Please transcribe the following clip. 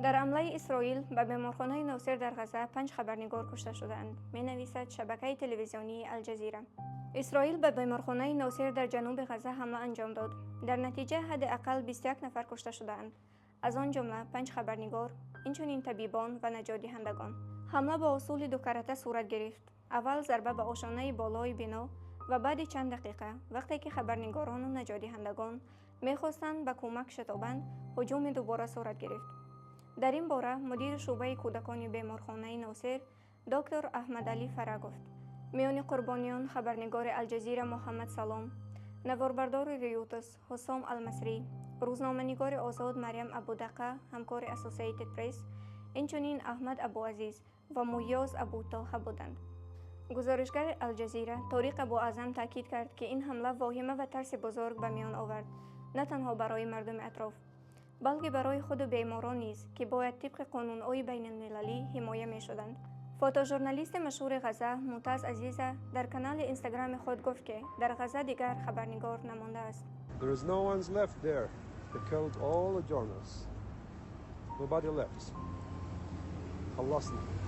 در حمله اسرائیل به بیمارخانه ناصر در غزه 5 خبرنگار کشته شدند. می‌نویسد شبکه تلویزیونی الجزیره. اسرائیل به بیمارخانه ناصر در جنوب غزه حمله انجام داد. در نتیجه حداقل 21 نفر کشته شدند. از آن جمله 5 خبرنگار، اینچنین طبیبان و نجات دهندگان. حمله با اصول دو کرته صورت گرفت. اول ضربه به آشانه بالای بنا و بعد چند دقیقه وقتی که خبرنگاران و نجات دهندگان می‌خواستند به کمک شتابند، هجوم دوباره صورت گرفت. در این باره مدیر شعبه کودکان بیمارخانه ناصر دکتر احمد علی فرا گفت: میان قربانیان خبرنگار الجزیره محمد سلام، نواربردار ریوتس حسام المصری، روزنامه‌نگار آزاد مریم ابودقه همکار اسوسییتد پرس، اینچنین احمد ابوعزیز و مویاز ابوطاهه بودند. گزارشگر الجزیره طارق ابواعظم تاکید کرد که این حمله واهمه و ترس بزرگ به میان آورد، نه تنها برای مردم اطراف بلکه برای خود بیماران نیز که باید طبق قانون‌های بین المللی حمایه می شدند. فوتوژورنالیست مشهور غزه معتز عزیزه در کانال اینستاگرام خود گفت که در غزه دیگر خبرنگار نمانده است. There is no one's left there. They killed all the journalists. Nobody left. خلصنا.